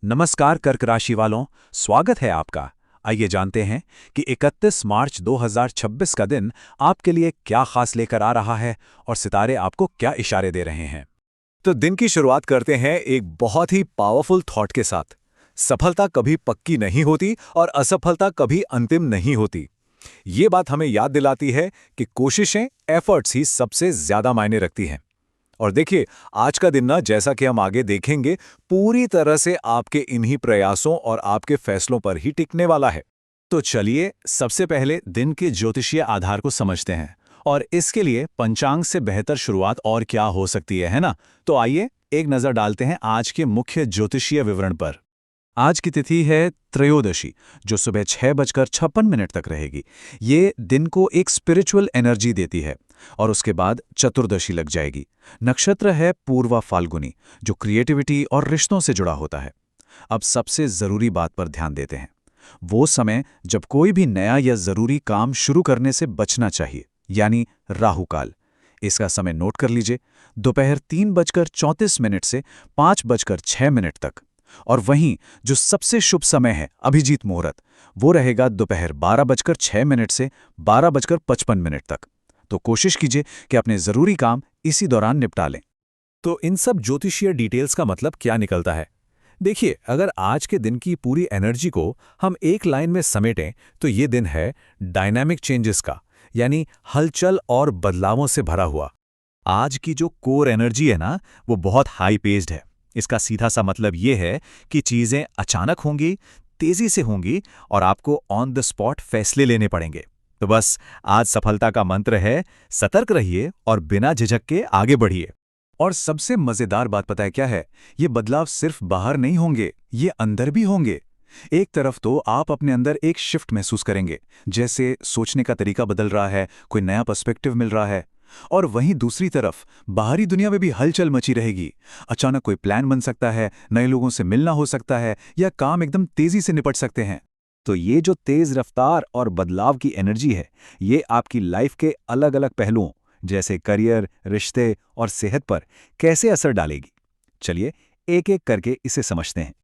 नमस्कार कर्क राशि वालों, स्वागत है आपका। आइए जानते हैं कि 31 मार्च 2026 का दिन आपके लिए क्या खास लेकर आ रहा है और सितारे आपको क्या इशारे दे रहे हैं। तो दिन की शुरुआत करते हैं एक बहुत ही पावरफुल थॉट के साथ। सफलता कभी पक्की नहीं होती और असफलता कभी अंतिम नहीं होती। ये बात हमें याद दिलाती है कि कोशिशें, एफर्ट्स ही सबसे ज्यादा मायने रखती हैं। और देखिए, आज का दिन ना, जैसा कि हम आगे देखेंगे, पूरी तरह से आपके इन्हीं प्रयासों और आपके फैसलों पर ही टिकने वाला है। तो चलिए सबसे पहले दिन के ज्योतिषीय आधार को समझते हैं और इसके लिए पंचांग से बेहतर शुरुआत और क्या हो सकती है ना। तो आइए एक नजर डालते हैं आज के मुख्य ज्योतिषीय विवरण पर। आज की तिथि है त्रयोदशी, जो सुबह 6:56 तक रहेगी। ये दिन को एक स्पिरिचुअल एनर्जी देती है। और उसके बाद चतुर्दशी लग जाएगी। नक्षत्र है पूर्वा फाल्गुनी, जो क्रिएटिविटी और रिश्तों से जुड़ा होता है। अब सबसे जरूरी बात पर ध्यान देते हैं। वो समय जब कोई भी नया या जरूरी काम शुरू करने से बचना चाहिए, यानी राहुकाल। इसका समय नोट कर लीजिए, दोपहर 3:34 से 5:06 तक। और वहीं जो सबसे शुभ समय है, अभिजीत मुहूर्त, वो रहेगा दोपहर 12:06 से 12:55 तक। तो कोशिश कीजिए कि अपने जरूरी काम इसी दौरान निपटा लें। तो इन सब ज्योतिषीय डिटेल्स का मतलब क्या निकलता है? देखिए, अगर आज के दिन की पूरी एनर्जी को हम एक लाइन में समेटें तो ये दिन है डायनामिक चेंजेस का, यानी हलचल और बदलावों से भरा हुआ। आज की जो कोर एनर्जी है ना, वो बहुत हाई पेस्ड है। इसका सीधा सा मतलब ये है कि चीजें अचानक होंगी, तेजी से होंगी और आपको ऑन द स्पॉट फैसले लेने पड़ेंगे। तो बस आज सफलता का मंत्र है, सतर्क रहिए और बिना झिझक के आगे बढ़िए। और सबसे मजेदार बात पता है क्या है? ये बदलाव सिर्फ बाहर नहीं होंगे, ये अंदर भी होंगे। एक तरफ तो आप अपने अंदर एक शिफ्ट महसूस करेंगे, जैसे सोचने का तरीका बदल रहा है, कोई नया पर्सपेक्टिव मिल रहा है। और वहीं दूसरी तरफ बाहरी दुनिया में भी हलचल मची रहेगी। अचानक कोई प्लान बन सकता है, नए लोगों से मिलना हो सकता है, या काम एकदम तेजी से निपट सकते हैं। तो ये जो तेज रफ्तार और बदलाव की एनर्जी है, ये आपकी लाइफ के अलग अलग पहलुओं जैसे करियर, रिश्ते और सेहत पर कैसे असर डालेगी। चलिए एक एक करके इसे समझते हैं।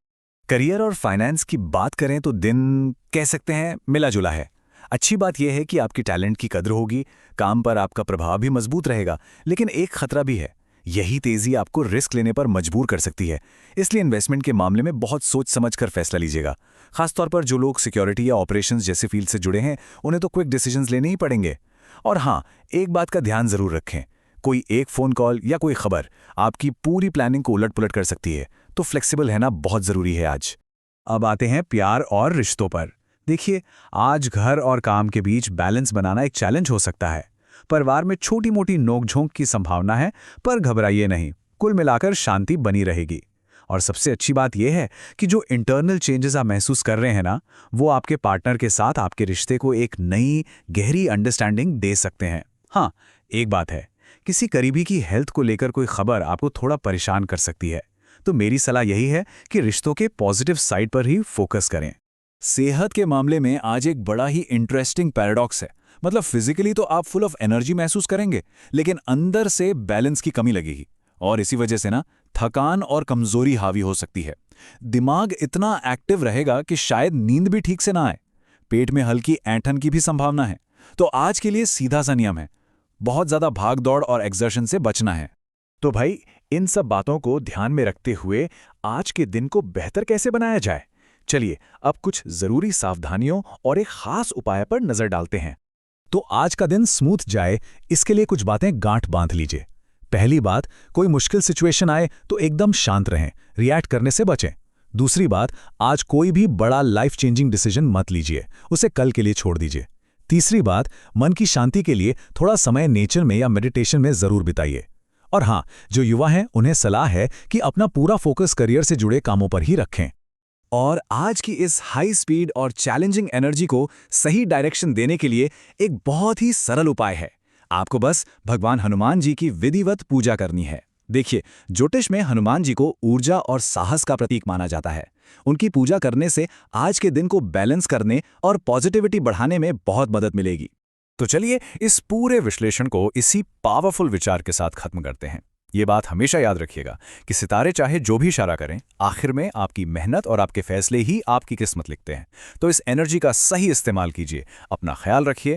करियर और फाइनेंस की बात करें तो दिन कह सकते हैं मिला जुला है। अच्छी बात यह है कि आपकी टैलेंट की कद्र होगी, काम पर आपका प्रभाव भी मजबूत रहेगा। लेकिन एक खतरा भी है, यही तेजी आपको रिस्क लेने पर मजबूर कर सकती है। इसलिए इन्वेस्टमेंट के मामले में बहुत सोच समझकर फैसला लीजिएगा। खासतौर पर जो लोग सिक्योरिटी या ऑपरेशंस जैसे फील्ड से जुड़े हैं, उन्हें तो क्विक डिसीजंस लेने ही पड़ेंगे। और हाँ, एक बात का ध्यान जरूर रखें, कोई एक फोन कॉल या कोई खबर आपकी पूरी प्लानिंग को उलट पुलट कर सकती है। तो फ्लेक्सिबल रहना बहुत जरूरी है आज। अब आते हैं प्यार और रिश्तों पर। देखिए, आज घर और काम के बीच बैलेंस बनाना एक चैलेंज हो सकता है। परिवार में छोटी मोटी नोकझोंक की संभावना है, पर घबराइए नहीं, कुल मिलाकर शांति बनी रहेगी। और सबसे अच्छी बात यह है कि जो इंटरनल चेंजेस आप महसूस कर रहे हैं ना, वो आपके पार्टनर के साथ आपके रिश्ते को एक नई गहरी अंडरस्टैंडिंग दे सकते हैं। हाँ, एक बात है, किसी करीबी की हेल्थ को लेकर कोई खबर आपको थोड़ा परेशान कर सकती है। तो मेरी सलाह यही है कि रिश्तों के पॉजिटिव साइड पर ही फोकस करें। सेहत के मामले में आज एक बड़ा ही इंटरेस्टिंग पैराडॉक्स है। मतलब फिजिकली तो आप फुल ऑफ एनर्जी महसूस करेंगे, लेकिन अंदर से बैलेंस की कमी लगेगी। और इसी वजह से ना, थकान और कमजोरी हावी हो सकती है। दिमाग इतना एक्टिव रहेगा कि शायद नींद भी ठीक से ना आए। पेट में हल्की ऐंठन की भी संभावना है। तो आज के लिए सीधा सा नियम है, बहुत ज्यादा भाग दौड़ और एक्सर्शन से बचना है। तो भाई, इन सब बातों को ध्यान में रखते हुए आज के दिन को बेहतर कैसे बनाया जाए? चलिए अब कुछ जरूरी सावधानियों और एक खास उपाय पर नजर डालते हैं। तो आज का दिन स्मूथ जाए, इसके लिए कुछ बातें गांठ बांध लीजिए। पहली बात, कोई मुश्किल सिचुएशन आए तो एकदम शांत रहें, रिएक्ट करने से बचें। दूसरी बात, आज कोई भी बड़ा लाइफ चेंजिंग डिसीजन मत लीजिए, उसे कल के लिए छोड़ दीजिए। तीसरी बात, मन की शांति के लिए थोड़ा समय नेचर में या मेडिटेशन में जरूर बिताइए। और हाँ, जो युवा हैं उन्हें सलाह है कि अपना पूरा फोकस करियर से जुड़े कामों पर ही रखें। और आज की इस हाई स्पीड और चैलेंजिंग एनर्जी को सही डायरेक्शन देने के लिए एक बहुत ही सरल उपाय है। आपको बस भगवान हनुमान जी की विधिवत पूजा करनी है। देखिए, ज्योतिष में हनुमान जी को ऊर्जा और साहस का प्रतीक माना जाता है। उनकी पूजा करने से आज के दिन को बैलेंस करने और पॉजिटिविटी बढ़ाने में बहुत मदद मिलेगी। तो चलिए इस पूरे विश्लेषण को इसी पावरफुल विचार के साथ खत्म करते हैं। ये बात हमेशा याद रखिएगा कि सितारे चाहे जो भी इशारा करें, आखिर में आपकी मेहनत और आपके फैसले ही आपकी किस्मत लिखते हैं। तो इस एनर्जी का सही इस्तेमाल कीजिए, अपना ख्याल रखिए